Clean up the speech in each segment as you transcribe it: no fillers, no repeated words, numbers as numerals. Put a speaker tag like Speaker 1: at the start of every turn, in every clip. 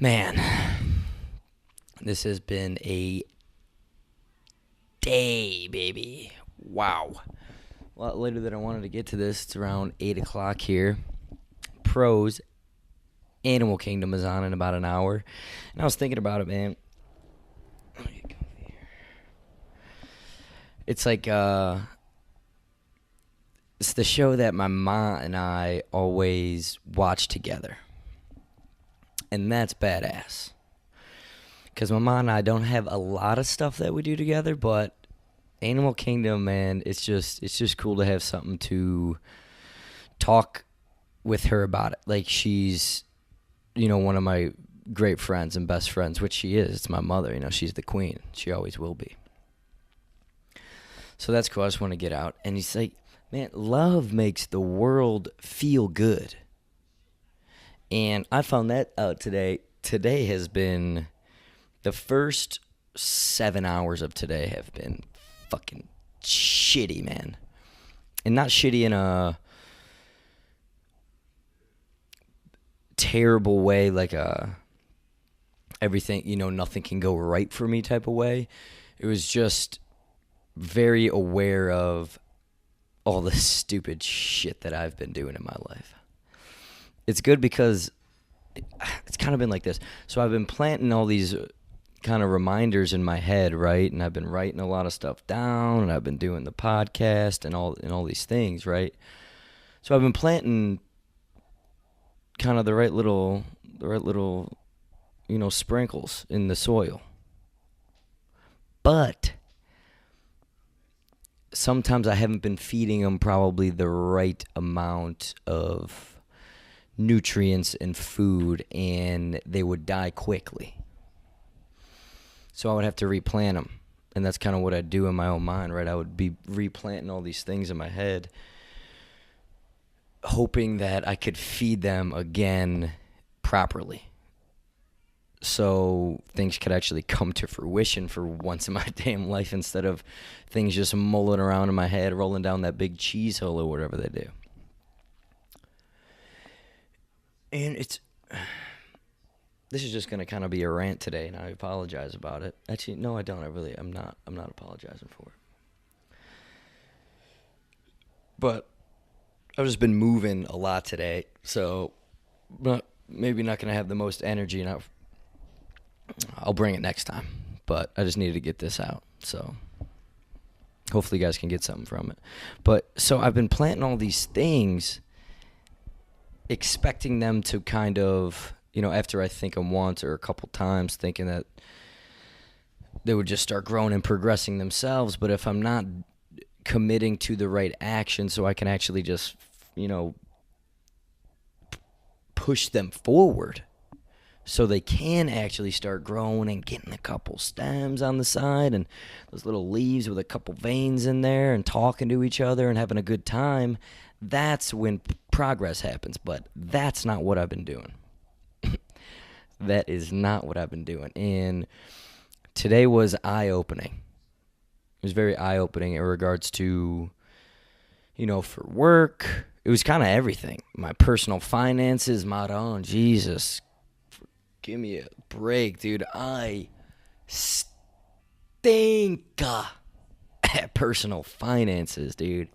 Speaker 1: Man, this has been a day, baby. Wow. A lot later than I wanted to get to this. It's around 8 o'clock here. Pros, Animal Kingdom is on in about an hour. And I was thinking about it, man. It's like, it's the show that my mom and I always watch together. And that's badass. Because my mom and I don't have a lot of stuff that we do together, but Animal Kingdom, man, it's just cool to have something to talk with her about it. Like, she's, one of my great friends and best friends, which she is. It's my mother, she's the queen. She always will be. So that's cool. I just want to get out. And he's like, man, love makes the world feel good. And I found that out today. Today has been, the first 7 hours of today have been fucking shitty, man. And not shitty in a terrible way, like everything, nothing can go right for me type of way. It was just very aware of all the stupid shit that I've been doing in my life. It's good because it's kind of been like this. So I've been planting all these kind of reminders in my head, right? And I've been writing a lot of stuff down, and I've been doing the podcast and all these things, right? So I've been planting kind of the right little sprinkles in the soil. But sometimes I haven't been feeding them probably the right amount of nutrients and food, and they would die quickly. So I would have to replant them, and that's kind of what I'd do in my own mind, right? I would be replanting all these things in my head, hoping that I could feed them again properly, so things could actually come to fruition for once in my damn life, instead of things just mulling around in my head, rolling down that big cheese hole or whatever they do. And this is just going to kind of be a rant today, and I apologize about it. Actually, no, I don't. I'm not apologizing for it. But I've just been moving a lot today, so maybe not going to have the most energy, and I'll bring it next time. But I just needed to get this out, so hopefully you guys can get something from it. But so I've been planting all these things, expecting them to kind of, after I think them once or a couple times, thinking that they would just start growing and progressing themselves. But if I'm not committing to the right action, so I can actually just, push them forward so they can actually start growing and getting a couple stems on the side and those little leaves with a couple veins in there and talking to each other and having a good time, that's when progress happens. But that's not what I've been doing. That is not what I've been doing. And today was eye-opening. It was very eye-opening in regards to, for work. It was kind of everything. My personal finances, Jesus. Give me a break, dude. I stink at personal finances, dude.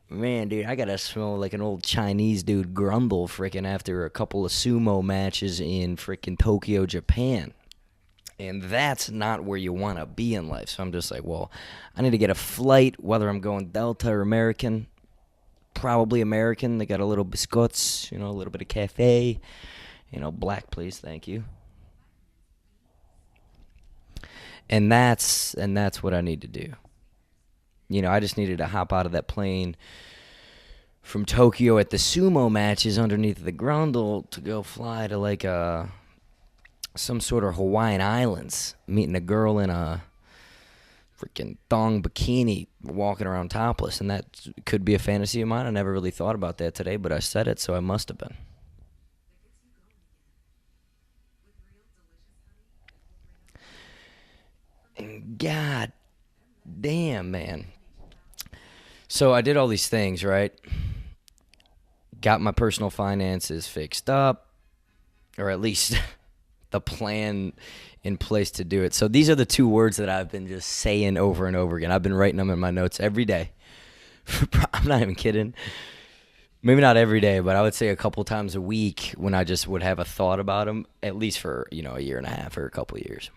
Speaker 1: Man, dude, I gotta smell like an old Chinese dude grumble freaking after a couple of sumo matches in freaking Tokyo, Japan. And that's not where you want to be in life. So I'm just like, well, I need to get a flight, whether I'm going Delta or American. Probably American. They got a little biscuits, a little bit of cafe. Black, please, thank you. And that's what I need to do. I just needed to hop out of that plane from Tokyo at the sumo matches underneath the grundle to go fly to like some sort of Hawaiian Islands, meeting a girl in a freaking thong bikini walking around topless. And that could be a fantasy of mine. I never really thought about that today, but I said it, so I must have been. And God damn, man. So I did all these things, right? Got my personal finances fixed up. or at least the plan in place to do it. So these are the two words that I've been just saying over and over again. I've been writing them in my notes every day. I'm not even kidding. Maybe not every day, but I would say a couple times a week when I just would have a thought about them, at least for, a year and a half or a couple of years.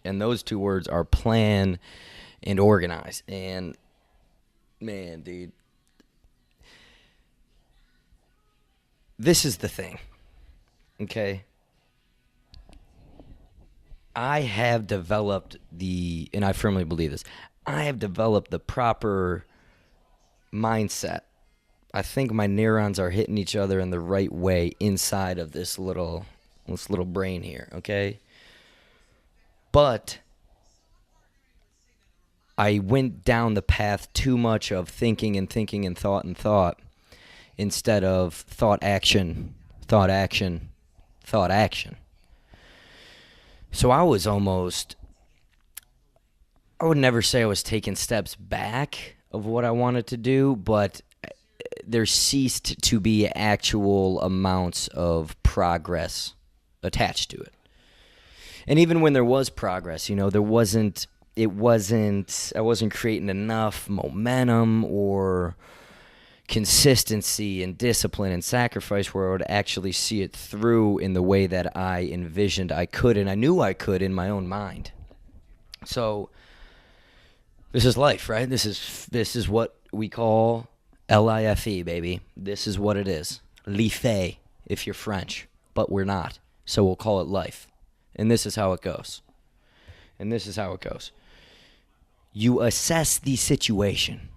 Speaker 1: And those two words are plan and organize. And man, dude, this is the thing, okay? I have developed and I firmly believe this, I have developed the proper mindset. I think my neurons are hitting each other in the right way inside of this little brain here, okay? But I went down the path too much of thinking and thought instead of thought, action. So I would never say I was taking steps back of what I wanted to do, but there ceased to be actual amounts of progress attached to it. And even when there was progress, I wasn't creating enough momentum or consistency and discipline and sacrifice where I would actually see it through in the way that I envisioned I could, and I knew I could in my own mind. So this is life, right? This is what we call LIFE, baby. This is what it is. Life, if you're French, but we're not. So we'll call it life. And this is how it goes. You assess the situation.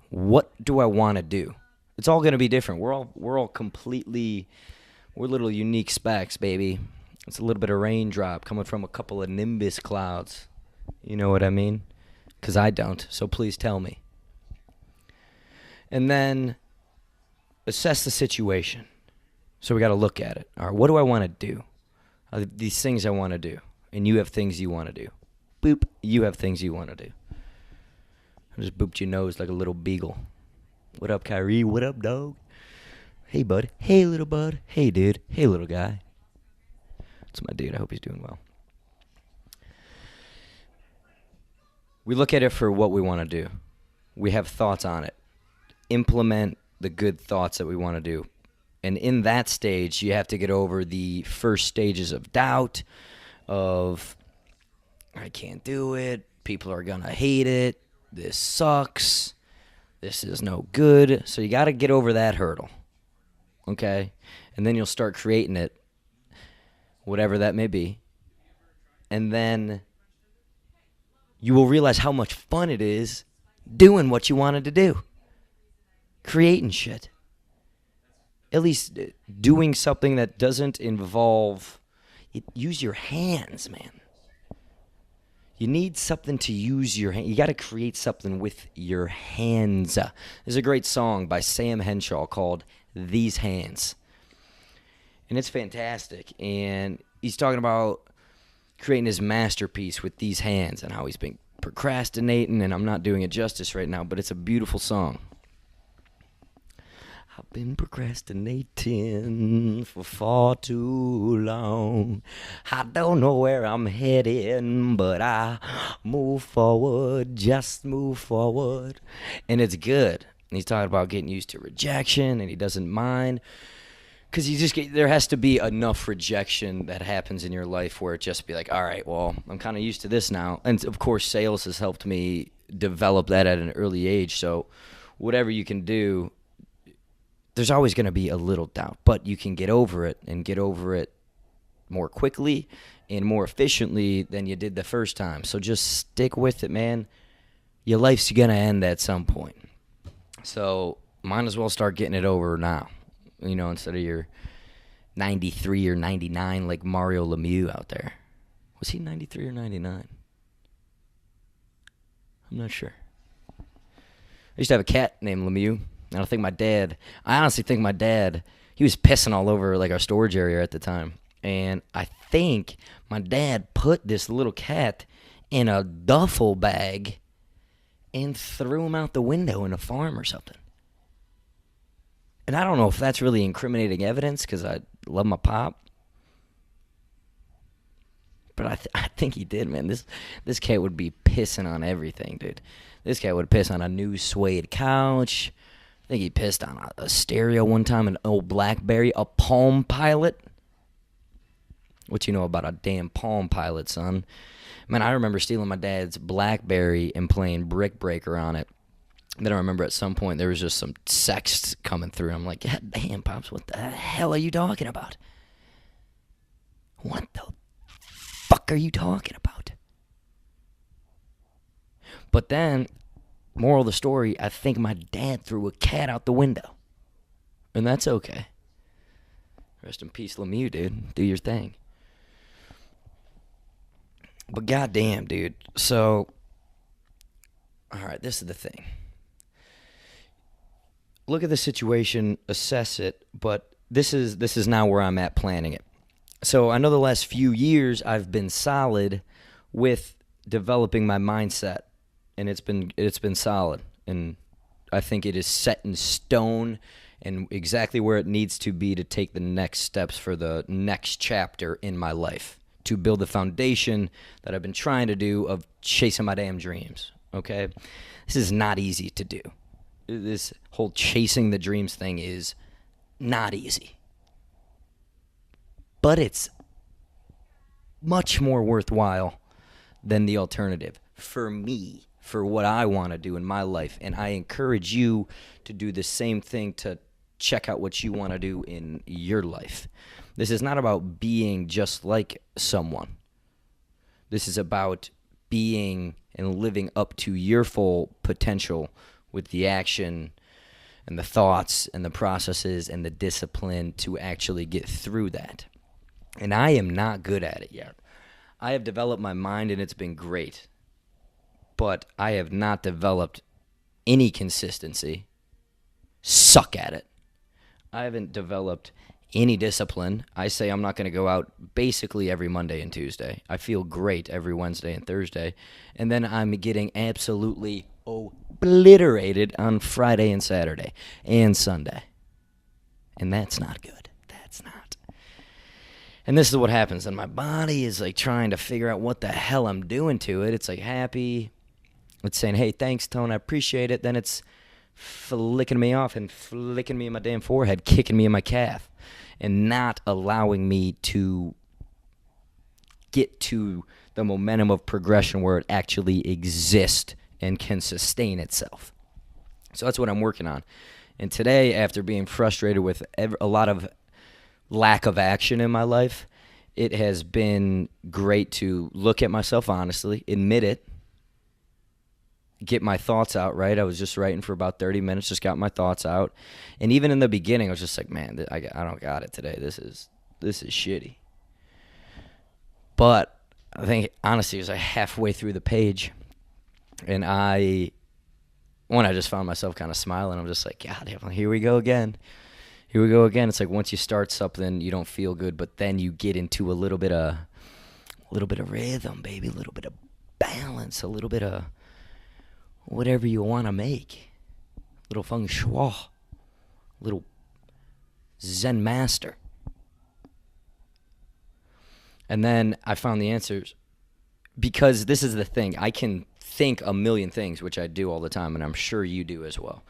Speaker 1: What do I want to do? It's all going to be different. We're all completely, we're little unique specks, baby. It's a little bit of raindrop coming from a couple of nimbus clouds. You know what I mean? Because I don't, so please tell me. And then assess the situation. So we got to look at it. All right, what do I want to do? These things I want to do. And you have things you want to do. Boop, you have things you want to do. I just booped your nose like a little beagle. What up, Kyrie? What up, dog? Hey, bud. Hey, little bud. Hey, dude. Hey, little guy. That's my dude. I hope he's doing well. We look at it for what we want to do. We have thoughts on it. Implement the good thoughts that we want to do. And in that stage, you have to get over the first stages of doubt, of I can't do it, people are going to hate it, this sucks, this is no good. So you got to get over that hurdle, okay? And then you'll start creating it, whatever that may be. And then you will realize how much fun it is doing what you wanted to do. Creating shit. At least doing something that doesn't involve use your hands, man. You need something to use your hand. You got to create something with your hands. There's a great song by Sam Henshaw called These Hands. And it's fantastic. And he's talking about creating his masterpiece with these hands and how he's been procrastinating, and I'm not doing it justice right now, but it's a beautiful song. I've been procrastinating for far too long. I don't know where I'm heading, but I move forward, just move forward. And it's good. And he's talking about getting used to rejection, and he doesn't mind. Because there has to be enough rejection that happens in your life where it just be like, all right, well, I'm kind of used to this now. And, of course, sales has helped me develop that at an early age. So whatever you can do, there's always going to be a little doubt. But you can get over it and get over it more quickly and more efficiently than you did the first time. So just stick with it, man. Your life's going to end at some point. So might as well start getting it over now. You know, instead of your 93 or 99 like Mario Lemieux out there. Was he 93 or 99? I'm not sure. I used to have a cat named Lemieux. I honestly think my dad, he was pissing all over like our storage area at the time. And I think my dad put this little cat in a duffel bag and threw him out the window in a farm or something. And I don't know if that's really incriminating evidence because I love my pop. But I think he did, man. This cat would be pissing on everything, dude. This cat would piss on a new suede couch. I think he pissed on a stereo one time, an old BlackBerry, a Palm Pilot. What you know about a damn Palm Pilot, son? Man, I remember stealing my dad's BlackBerry and playing Brick Breaker on it. Then I remember at some point there was just some sex coming through. I'm like, God damn, Pops, what the hell are you talking about? What the fuck are you talking about? But then, moral of the story, I think my dad threw a cat out the window. And that's okay. Rest in peace, Lemieux, dude. Do your thing. But goddamn, dude. So, alright, this is the thing. Look at the situation, assess it, but this is now where I'm at planning it. So I know the last few years I've been solid with developing my mindset, and it's been solid, and I think it is set in stone and exactly where it needs to be to take the next steps for the next chapter in my life, to build the foundation that I've been trying to do of chasing my damn dreams, okay? This is not easy to do. This whole chasing the dreams thing is not easy. But it's much more worthwhile than the alternative for me, for what I want to do in my life. And I encourage you to do the same thing, to check out what you want to do in your life. This is not about being just like someone. This is about being and living up to your full potential with the action and the thoughts and the processes and the discipline to actually get through that. And I am not good at it yet. I have developed my mind and it's been great. But I have not developed any consistency. Suck at it. I haven't developed any discipline. I say I'm not going to go out basically every Monday and Tuesday. I feel great every Wednesday and Thursday. And then I'm getting absolutely obliterated on Friday and Saturday and Sunday. And that's not good. That's not. And this is what happens. And my body is like trying to figure out what the hell I'm doing to it. It's like happy. It's saying, hey, thanks, Tone. I appreciate it. Then it's flicking me off and flicking me in my damn forehead, kicking me in my calf, and not allowing me to get to the momentum of progression where it actually exists and can sustain itself. So that's what I'm working on. And today, after being frustrated with a lot of lack of action in my life, it has been great to look at myself honestly, admit it, get my thoughts out, right? I was just writing for about 30 minutes, just got my thoughts out. And even in the beginning, I was just like, man, I don't got it today. This is shitty. But I think, honestly, it was like halfway through the page, and when I just found myself kind of smiling, I'm just like, God, here we go again. Here we go again. It's like once you start something, you don't feel good, but then you get into a little bit of rhythm, baby, a little bit of balance, a little bit of whatever you want to make. A little feng shui, a little Zen master. And then I found the answers, because this is the thing. I can think a million things, which I do all the time, and I'm sure you do as well.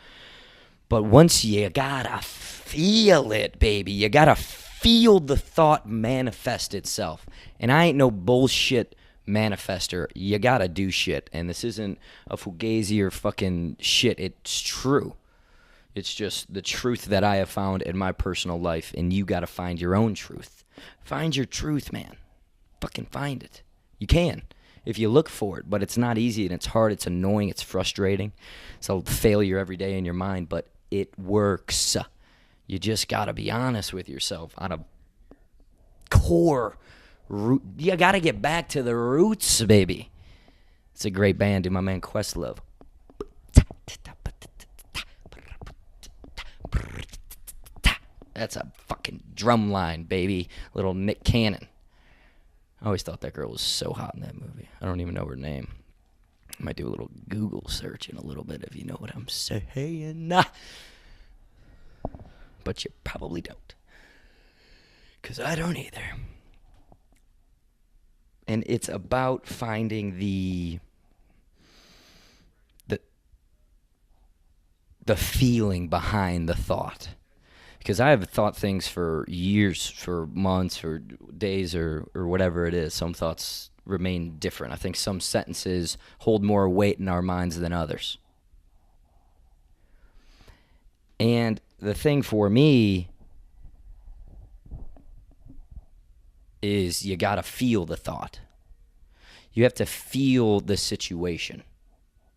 Speaker 1: But once you gotta feel it, baby, you gotta feel the thought manifest itself. And I ain't no bullshit manifester. You gotta do shit. And this isn't a fugazi or fucking shit. It's true. It's just the truth that I have found in my personal life, and you gotta find your own truth. Find your truth, man. Fucking find it. You can, if you look for it, but it's not easy, and it's hard, it's annoying, it's frustrating. It's a failure every day in your mind, but it works. You just gotta be honest with yourself on a core root. You gotta get back to the roots, baby. It's a great band, dude. My man Questlove. That's a fucking drum line, baby. Little Nick Cannon. I always thought that girl was so hot in that movie. I don't even know her name. I might do a little Google search in a little bit if you know what I'm saying. but you probably don't. Because I don't either. And it's about finding the feeling behind the thought. Because I have thought things for years, for months, for days, or whatever it is. Some thoughts remain different. I think some sentences hold more weight in our minds than others. And the thing for me is you got to feel the thought. You have to feel the situation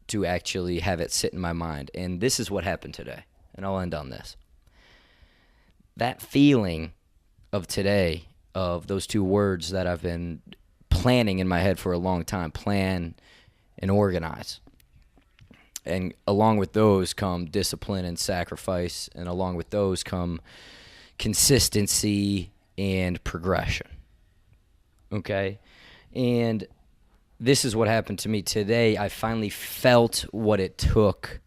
Speaker 1: to actually have it sit in my mind. And this is what happened today. And I'll end on this. That feeling of today, of those two words that I've been planning in my head for a long time, plan and organize. And along with those come discipline and sacrifice. And along with those come consistency and progression. Okay? And this is what happened to me today. I finally felt what it took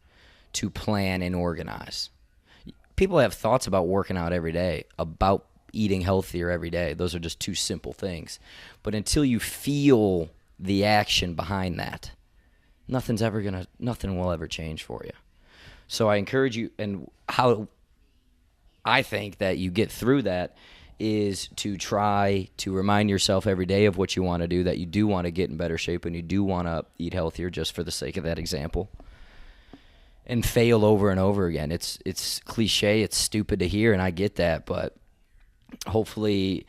Speaker 1: to plan and organize. People have thoughts about working out every day, about eating healthier every day. Those are just two simple things. But until you feel the action behind that, nothing will ever change for you. So I encourage you, and how I think that you get through that is to try to remind yourself every day of what you want to do, that you do want to get in better shape and you do want to eat healthier, just for the sake of that example, and fail over and over again. It's cliche, it's stupid to hear, and I get that, but hopefully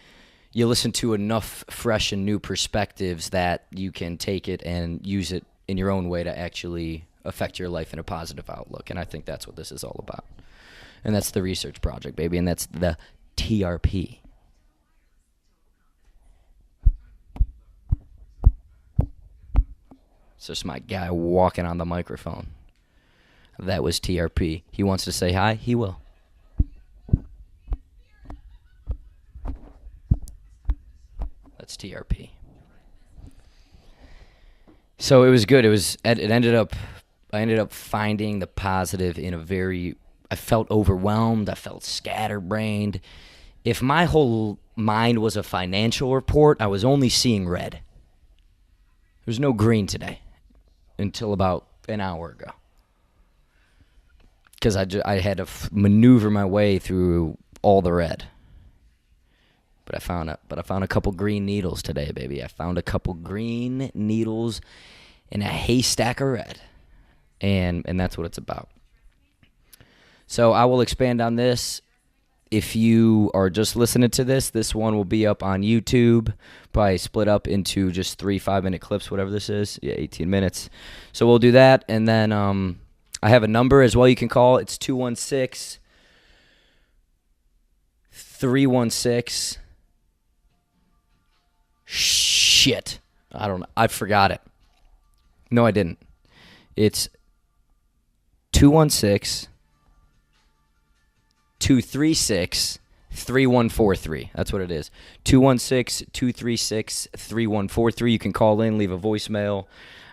Speaker 1: you listen to enough fresh and new perspectives that you can take it and use it in your own way to actually affect your life in a positive outlook. And I think that's what this is all about. And that's the research project, baby, and that's the TRP. It's just my guy walking on the microphone. That was TRP. He wants to say hi? He will. That's TRP. So it was good. I ended up finding the positive in I felt overwhelmed. I felt scatterbrained. If my whole mind was a financial report, I was only seeing red. There's no green today until about an hour ago. Because I had to maneuver my way through all the red. But I found a couple green needles today, baby. I found a couple green needles in a haystack of red. And that's what it's about. So I will expand on this. If you are just listening to this one will be up on YouTube, probably split up into just 3 5-minute clips, whatever this is. Yeah, 18 minutes. So we'll do that. And then I have a number as well you can call. It's 216-316. Shit. I don't know. I forgot it. No, I didn't. It's 216-236-3143. That's what it is. 216-236-3143. You can call in, leave a voicemail.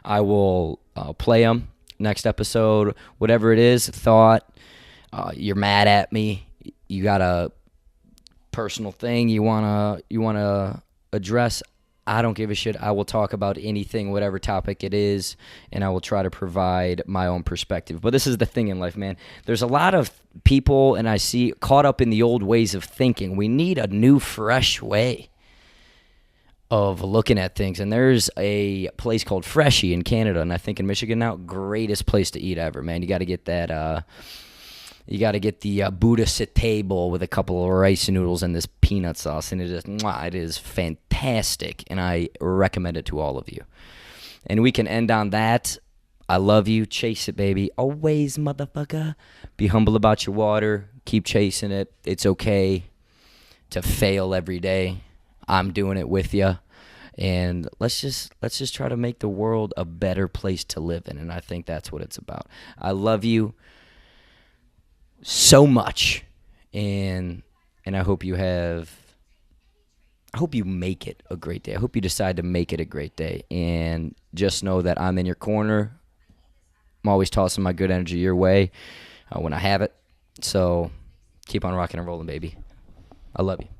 Speaker 1: I will play them next episode. Whatever it is, thought, you're mad at me, you got a personal thing you wanna address, I don't give a shit. I will talk about anything, whatever topic it is, and I will try to provide my own perspective. But this is the thing in life, man. There's a lot of people, and I see, caught up in the old ways of thinking. We need a new, fresh way of looking at things. And there's a place called Freshie in Canada, and I think in Michigan now, greatest place to eat ever, man. You got to get that... You got to get the Buddha satay bowl with a couple of rice noodles and this peanut sauce, and it is fantastic, and I recommend it to all of you. And we can end on that. I love you. Chase it, baby. Always, motherfucker. Be humble about your water. Keep chasing it. It's okay to fail every day. I'm doing it with you. And let's just try to make the world a better place to live in, and I think that's what it's about. I love you so much, and I hope you make it a great day. I hope you decide to make it a great day, and just know that I'm in your corner. I'm always tossing my good energy your way when I have it. So Keep on rocking and rolling, baby. I love you.